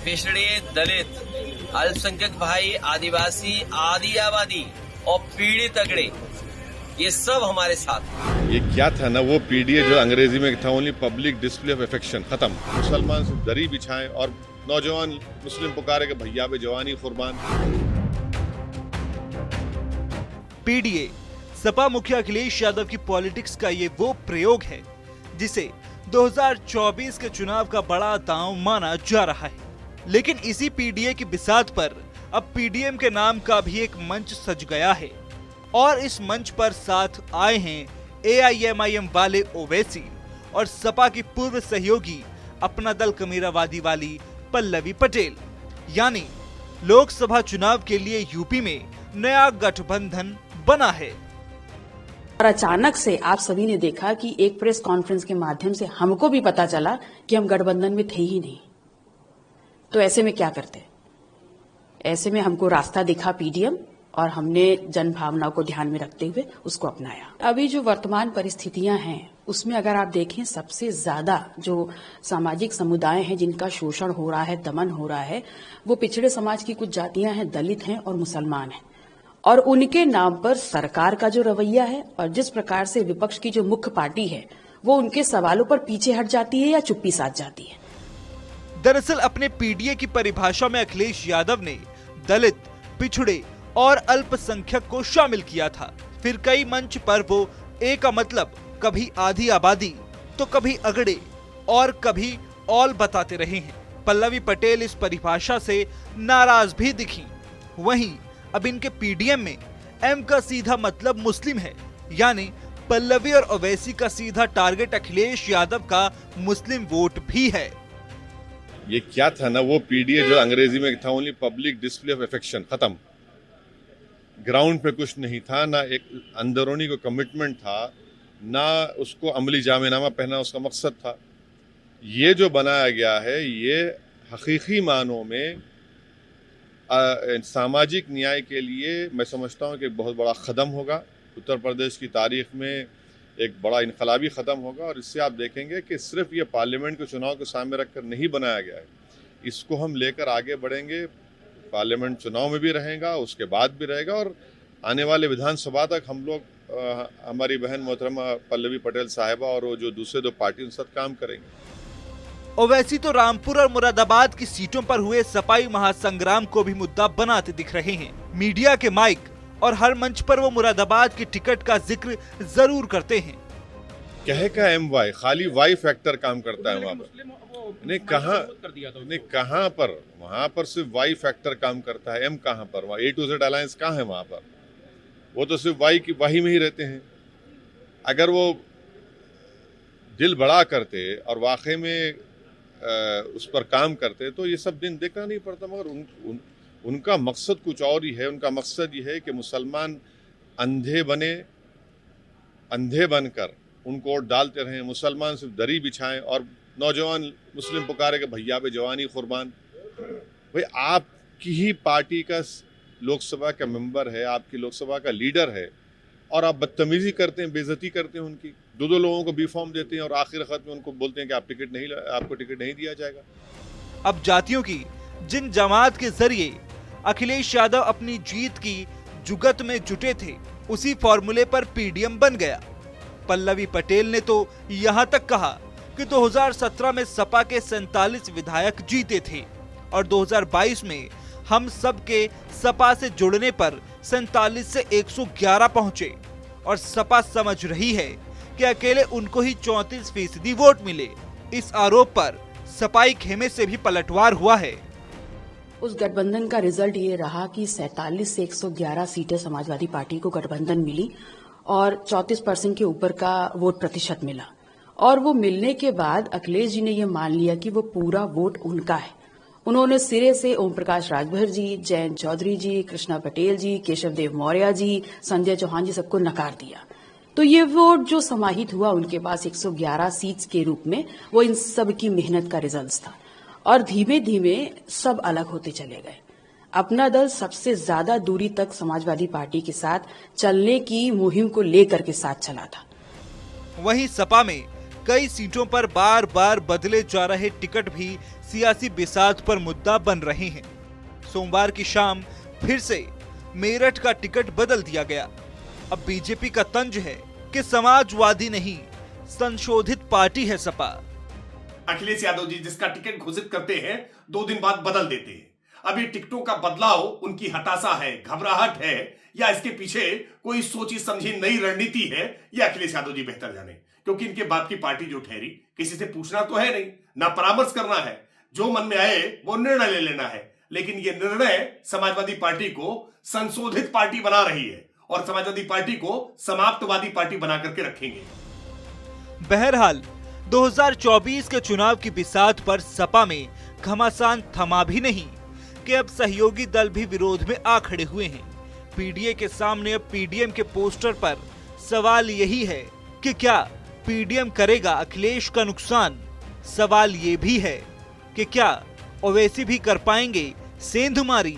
पिछड़े, दलित, अल्पसंख्यक भाई, आदिवासी, आदि आबादी और पीड़ित अगड़े, ये सब हमारे साथ। ये क्या था ना, वो पीडीए जो अंग्रेजी में था, only public display of affection, खत्म। मुसलमान सिर्फ दरी बिछाएं और नौजवान मुस्लिम पुकारे के भैया पे जवानी कुर्बान। पीडीए सपा मुखिया अखिलेश यादव की पॉलिटिक्स का ये वो प्रयोग है जिसे 2024 के चुनाव का बड़ा दांव माना जा रहा है। लेकिन इसी पीडीए की बिसात पर अब पीडीएम के नाम का भी एक मंच सज गया है और इस मंच पर साथ आए हैं एआईएमआईएम वाले ओवैसी और सपा की पूर्व सहयोगी अपना दल कमीरावादी वाली पल्लवी पटेल। यानी लोकसभा चुनाव के लिए यूपी में नया गठबंधन बना है। और अचानक से आप सभी ने देखा कि एक प्रेस कॉन्फ्रेंस के माध्यम से हमको भी पता चला कि हम गठबंधन में थे ही नहीं। तो ऐसे में क्या करते? ऐसे में हमको रास्ता दिखा पीडीएम और हमने जन भावना को ध्यान में रखते हुए उसको अपनाया। अभी जो वर्तमान परिस्थितियां हैं उसमें अगर आप देखें, सबसे ज्यादा जो सामाजिक समुदाय हैं जिनका शोषण हो रहा है, दमन हो रहा है, वो पिछड़े समाज की कुछ जातियां हैं, दलित हैं और मुसलमान हैं। और उनके नाम पर सरकार का जो रवैया है और जिस प्रकार से विपक्ष की जो मुख्य पार्टी है वो उनके सवालों पर पीछे हट जाती है या चुप्पी साध जाती है। दरअसल अपने पीडीए की परिभाषा में अखिलेश यादव ने दलित, पिछड़े और अल्पसंख्यक को शामिल किया था। फिर कई मंच पर वो ए का मतलब कभी आधी आबादी तो कभी अगड़े और कभी ऑल बताते रहे हैं। पल्लवी पटेल इस परिभाषा से नाराज भी दिखी। वहीं अब इनके पीडीएम में एम का सीधा मतलब मुस्लिम है, यानी पल्लवी और ओवैसी का सीधा टारगेट अखिलेश यादव का मुस्लिम वोट भी है। ये क्या था ना, वो पीडीए जो अंग्रेजी में था, only public display of affection, खत्म। ग्राउंड पे कुछ नहीं था, ना एक अंदरूनी को कमिटमेंट था, ना उसको अमली जामेनामा पहना उसका मकसद था। ये जो बनाया गया है ये हकीकी मानों में सामाजिक न्याय के लिए मैं समझता हूँ कि एक बहुत बड़ा कदम होगा। उत्तर प्रदेश की तारीख में एक बड़ा इनकलाबी कदम होगा और इससे आप देखेंगे कि सिर्फ ये पार्लियामेंट के चुनाव को सामने रखकर नहीं बनाया गया है, इसको हम लेकर आगे बढ़ेंगे। पार्लियामेंट चुनाव में भी रहेगा, उसके बाद भी रहेगा और आने वाले विधानसभा तक हम लोग हमारी बहन मोहतरमा पल्लवी पटेल साहिबा और वो जो दूसरे दो पार्टी उनके साथ काम करेंगे। ओवैसी तो रामपुर और मुरादाबाद की सीटों पर हुए सपाई महासंग्राम को भी मुद्दा बनाते दिख रहे हैं। मीडिया के माइक और हर मंच पर वो मुरादाबाद की टिकट का जिक्र जरूर करते हैं। कहे का MY खाली वाई फैक्टर काम करता है वहाँ पर, नहीं कहाँ पर, वहाँ पर सिर्फ वाई फैक्टर काम करता है, M कहाँ पर, वहाँ A to Z अलायंस कहाँ है वहाँ पर? वो तो सिर्फ वाई की वाही में ही रहते हैं। अगर वो दिल बड़ा करते और वाकई में उस पर काम करते तो ये सब दिन देखना नहीं पड़ता। मगर उनका मकसद कुछ और ही है। उनका मकसद ये है कि मुसलमान अंधे बनकर उनको वोट डालते रहें, मुसलमान सिर्फ दरी बिछाएं और नौजवान मुस्लिम पुकारे के भैया पे जवानी कुर्बान। भाई आपकी ही पार्टी का लोकसभा का मेंबर है, आपकी लोकसभा का लीडर है और आप बदतमीजी करते हैं, बेइज्जती करते हैं उनकी। दो लोगों को बी फॉर्म देते हैं और आखिर खत में उनको बोलते हैं कि आपको टिकट नहीं दिया जाएगा। अब जातियों की जिन जमात के जरिए अखिलेश यादव अपनी जीत की जुगत में जुटे थे, उसी फॉर्मूले पर पीडीएम बन गया। पल्लवी पटेल ने तो यहाँ तक कहा कि 2017 में सपा के 47 विधायक जीते थे और 2022 में हम सब के सपा से जुड़ने पर 47 से 111 पहुंचे और सपा समझ रही है कि अकेले उनको ही 34% वोट मिले। इस आरोप पर सपाई खेमे से भी पलटवार हुआ है। उस गठबंधन का रिजल्ट ये रहा कि 47 से 111 सीटें समाजवादी पार्टी को गठबंधन मिली और 34% के ऊपर का वोट प्रतिशत मिला। और वो मिलने के बाद अखिलेश जी ने ये मान लिया कि वो पूरा वोट उनका है। उन्होंने सिरे से ओम प्रकाश राजभर जी, जयंत चौधरी जी, कृष्णा पटेल जी, केशव देव मौर्य जी, संजय चौहान जी सबको नकार दिया। तो ये वोट जो समाहित हुआ उनके पास 111 सीट्स के रूप में, वो इन सब की मेहनत का रिजल्ट था। और धीमे धीमे सब अलग होते चले गए। अपना दल सबसे ज्यादा दूरी तक समाजवादी पार्टी के साथ चलने की मुहिम को लेकर के साथ चला था। वहीं सपा में कई सीटों पर बार बार बदले जा रहे टिकट भी सियासी बिसात पर मुद्दा बन रहे हैं। सोमवार की शाम फिर से मेरठ का टिकट बदल दिया गया। अब बीजेपी का तंज है कि समाजवादी नहीं, संशोधित पार्टी है सपा। अखिलेश यादव जी जिसका टिकट घोषित करते हैं 2 दिन बाद बदल देते हैं। अब ये टिकटों का बदलाव उनकी हताशा है, घबराहट है, या इसके पीछे कोई सोची समझी नई रणनीति है, ये अखिलेश यादव जी बेहतर जाने, क्योंकि इनके बाप की पार्टी जो ठहरी किसी से पूछना तो है नहीं, ना परामर्श करना है, जो मन में आए वो निर्णय ले लेना है। लेकिन ये निर्णय समाजवादी पार्टी को संशोधित पार्टी बना रही है और समाजवादी पार्टी को समाप्तवादी पार्टी बना करके रखेंगे। बहरहाल 2024 के चुनाव की बिसात पर सपा में घमासान थमा भी नहीं कि अब सहयोगी दल भी विरोध में आ खड़े हुए हैं। पीडीए के सामने अब पीडीएम के पोस्टर पर सवाल यही है कि क्या पीडीएम करेगा अखिलेश का नुकसान। सवाल ये भी है कि क्या ओवैसी भी कर पाएंगे सेंधमारी।